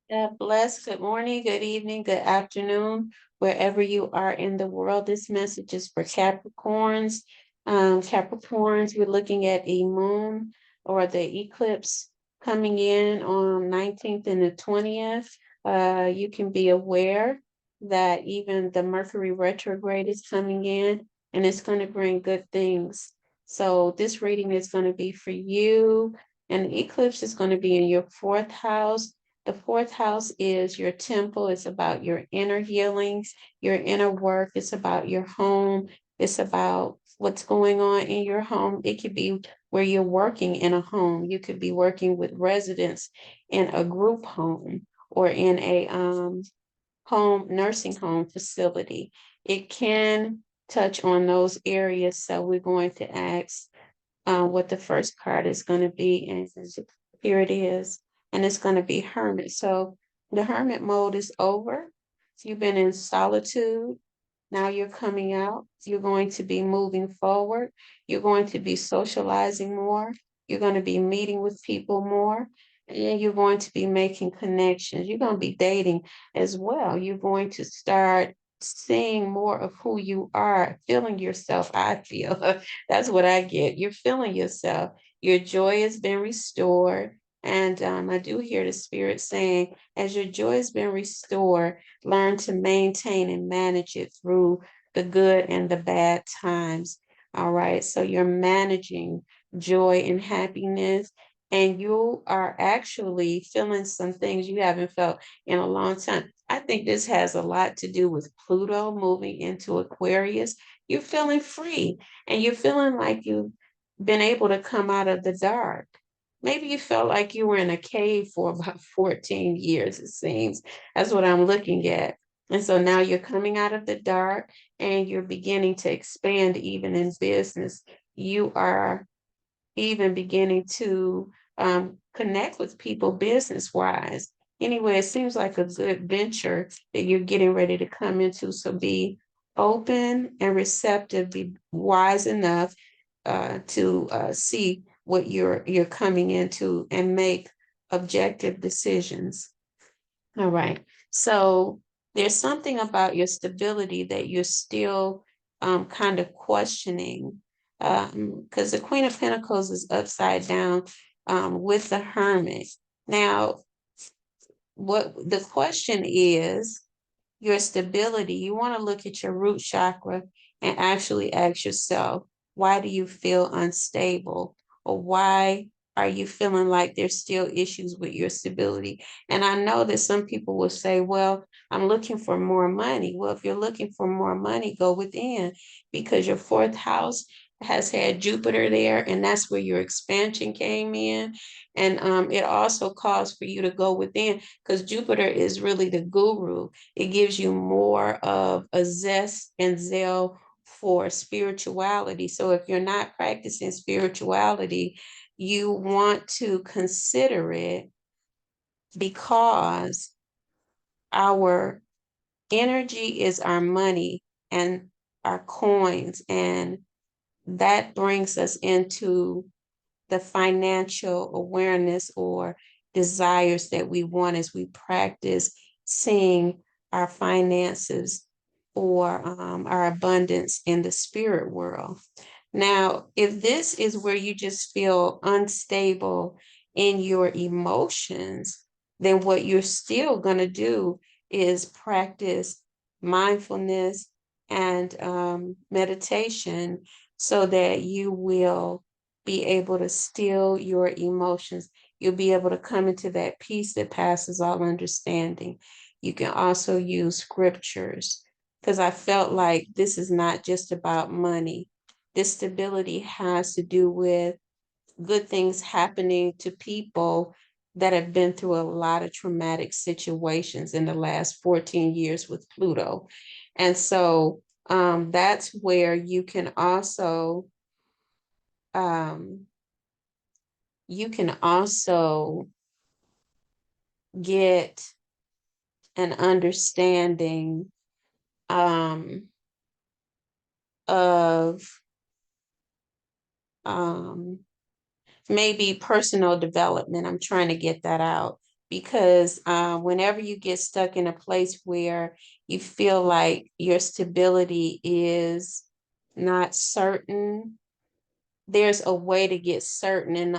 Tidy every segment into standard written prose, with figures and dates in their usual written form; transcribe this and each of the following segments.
God bless. Good morning, good evening, good afternoon, wherever you are in the world. This message is for Capricorns. Capricorns, we're looking at a moon or the eclipse coming in on 19th and the 20th. You can be aware that even the Mercury retrograde is coming in and it's going to bring good things. So this reading is going to be for you, and the eclipse is going to be in your fourth house. The fourth house is your temple. It's about your inner healings, your inner work. It's about your home. It's about what's going on in your home. It could be where you're working in a home. You could be working with residents in a group home or in a home nursing home facility. It can touch on those areas. So we're going to ask what the first card is going to be. And here it is. And it's going to be Hermit. So the Hermit mode is over. So you've been in solitude. Now you're coming out. You're going to be moving forward. You're going to be socializing more. You're going to be meeting with people more. And you're going to be making connections. You're going to be dating as well. You're going to start seeing more of who you are, feeling yourself. I feel that's what I get. You're feeling yourself. Your joy has been restored. And I do hear the spirit saying, as your joy has been restored, learn to maintain and manage it through the good and the bad times. All right. So you're managing joy and happiness, and you are actually feeling some things you haven't felt in a long time. I think this has a lot to do with Pluto moving into Aquarius. You're feeling free and you're feeling like you've been able to come out of the dark. Maybe you felt like you were in a cave for about 14 years, it seems. That's what I'm looking at. And so now you're coming out of the dark and you're beginning to expand even in business. You are even beginning to connect with people business wise. Anyway, it seems like a good venture that you're getting ready to come into. So be open and receptive, be wise enough to see what you're coming into and make objective decisions. All right. So there's something about your stability that you're still kind of questioning, because the Queen of Pentacles is upside down with the Hermit. Now, what the question is, your stability. You want to look at your root chakra and actually ask yourself, why do you feel unstable? Or why are you feeling like there's still issues with your stability? And I know that some people will say, well, I'm looking for more money. Well, if you're looking for more money, go within, because your fourth house has had Jupiter there, and that's where your expansion came in. And it also calls for you to go within, because Jupiter is really the guru. It gives you more of a zest and zeal for spirituality. So if you're not practicing spirituality, you want to consider it, because our energy is our money and our coins, and that brings us into the financial awareness or desires that we want as we practice seeing our finances or our abundance in the spirit world. Now, if this is where you just feel unstable in your emotions, then what you're still going to do is practice mindfulness and meditation so that you will be able to still your emotions. You'll be able to come into that peace that passes all understanding. You can also use scriptures, because I felt like this is not just about money. This stability has to do with good things happening to people that have been through a lot of traumatic situations in the last 14 years with Pluto. And so that's where um, you can also get an understanding um, of um, maybe personal development. I'm trying to get that out. because whenever you get stuck in a place where you feel like your stability is not certain, there's a way to get certain, and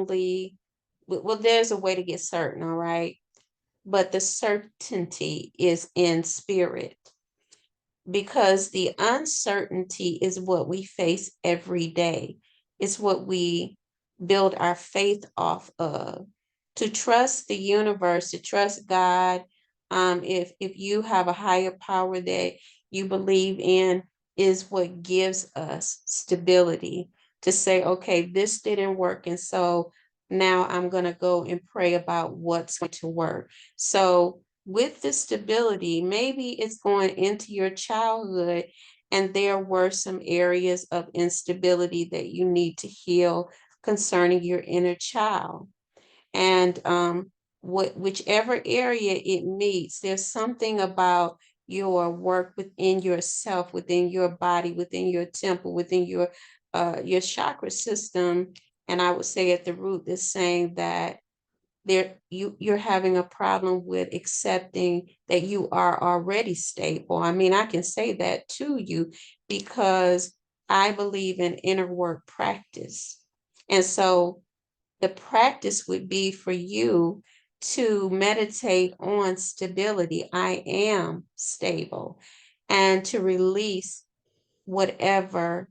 there's a way to get certain, all right? But the certainty is in spirit, because the uncertainty is what we face every day. It's what we build our faith off of. To trust the universe, to trust God, if you have a higher power that you believe in, is what gives us stability to say, okay, this didn't work. And so now I'm going to go and pray about what's going to work. So with the stability, maybe it's going into your childhood and there were some areas of instability that you need to heal concerning your inner child. And whichever area it meets, there's something about your work within yourself, within your body, within your temple, within your chakra system. And I would say at the root is saying that you're having a problem with accepting that you are already stable. I mean, I can say that to you because I believe in inner work practice. And so the practice would be for you to meditate on stability. I am stable, and to release whatever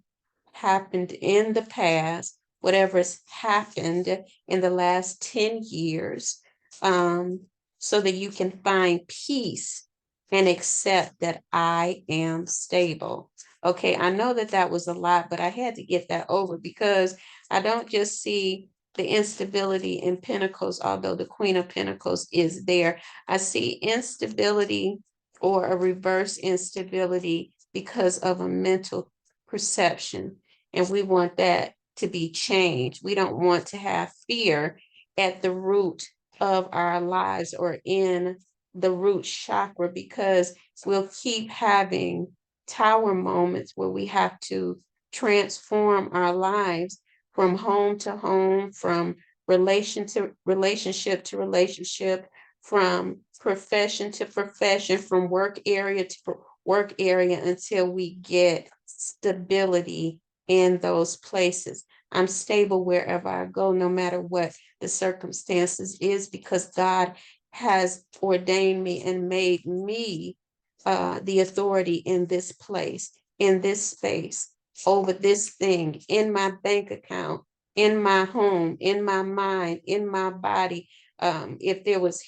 happened in the past, whatever's happened in the last 10 years, um, so that you can find peace and accept that I am stable. Okay, I know that that was a lot, but I had to get that over because I don't just see the instability in Pentacles, although the Queen of Pentacles is there. I see instability or a reverse instability because of a mental perception. And we want that to be changed. We don't want to have fear at the root of our lives or in the root chakra, because we'll keep having tower moments where we have to transform our lives from home to home, from relationship to relationship, from profession to profession, from work area to work area, until we get stability in those places. I'm stable wherever I go, no matter what the circumstances is, because God has ordained me and made me the authority in this place, in this space, over this thing, in my bank account, in my home, in my mind, in my body. If there was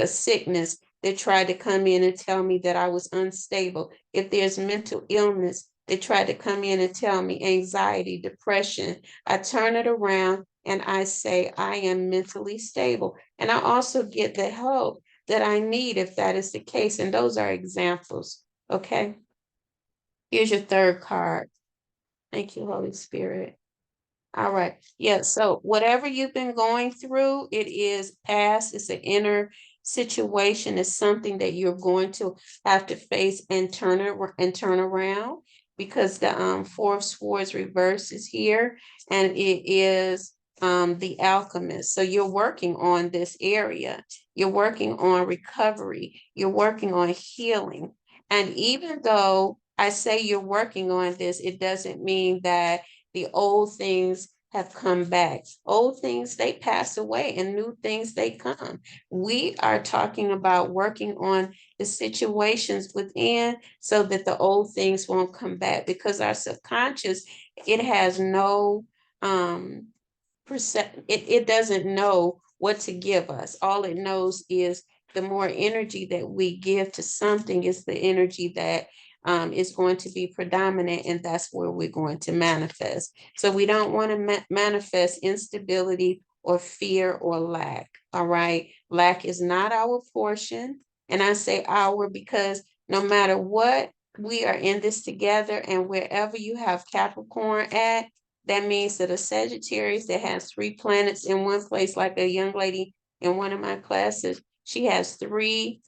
sickness that tried to come in and tell me that I was unstable, if there's mental illness that tried to come in and tell me anxiety, depression, I turn it around and I say, I am mentally stable. And I also get the help that I need if that is the case. And those are examples. Okay. Here's your third card. Thank you, Holy Spirit. All right. Yeah. So whatever you've been going through, it is past. It's an inner situation. It's something that you're going to have to face and turn around, because the Four of Swords reverse is here, and it is the Alchemist. So you're working on this area. You're working on recovery. You're working on healing. And even though I say you're working on this, it doesn't mean that the old things have come back. Old things, they pass away, and new things, they come. We are talking about working on the situations within so that the old things won't come back, because our subconscious, it has no it doesn't know what to give us. All it knows is the more energy that we give to something is the energy that is going to be predominant, and that's where we're going to manifest. So we don't want to manifest instability or fear or lack. All right. Lack is not our portion. And I say our because no matter what, we are in this together, and wherever you have Capricorn at, that means that a Sagittarius that has 3 planets in one place, like a young lady in one of my classes, she has 3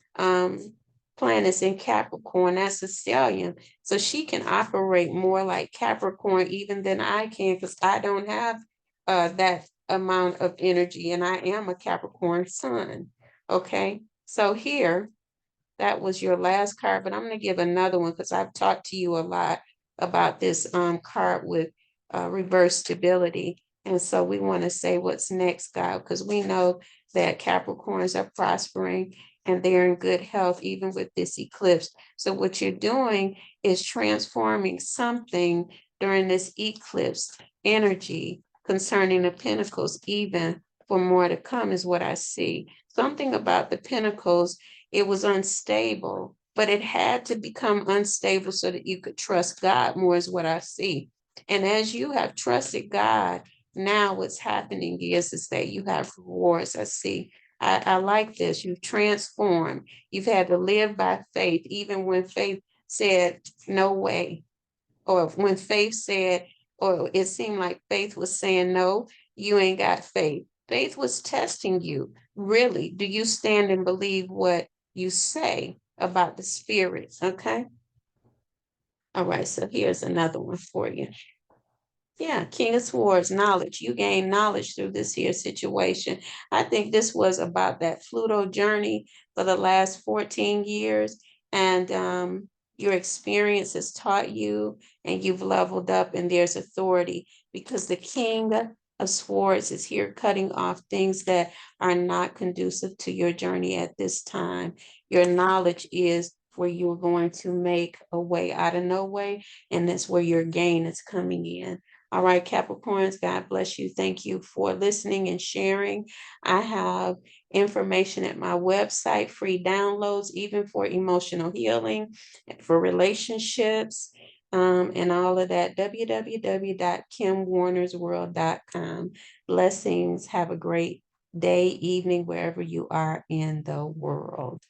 planets in Capricorn. That's a stellium. So she can operate more like Capricorn even than I can, because I don't have that amount of energy, and I am a Capricorn sun. Okay, so here, that was your last card, but I'm going to give another one because I've talked to you a lot about this card with reverse stability. And so we want to say what's next, God, because we know that Capricorns are prospering and they're in good health, even with this eclipse. So what you're doing is transforming something during this eclipse energy concerning the pentacles, even for more to come, is what I see. Something about the pentacles, it was unstable, but it had to become unstable so that you could trust God more, is what I see. And as you have trusted God, now what's happening is that you have rewards. I see. I like this. You've transformed. You've had to live by faith, even when faith said, no way. Or when faith said, or it seemed like faith was saying, no, you ain't got faith. Faith was testing you. Really, do you stand and believe what you say about the spirits? Okay. All right. So here's another one for you. Yeah, King of Swords, knowledge. You gain knowledge through this here situation. I think this was about that Pluto journey for the last 14 years. And your experience has taught you, and you've leveled up, and there's authority because the King of Swords is here cutting off things that are not conducive to your journey at this time. Your knowledge is where you're going to make a way out of no way, and that's where your gain is coming in. All right, Capricorns, God bless you. Thank you for listening and sharing. I have information at my website, free downloads, even for emotional healing, for relationships, and all of that. www.kimwarnersworld.com. Blessings. Have a great day, evening, wherever you are in the world.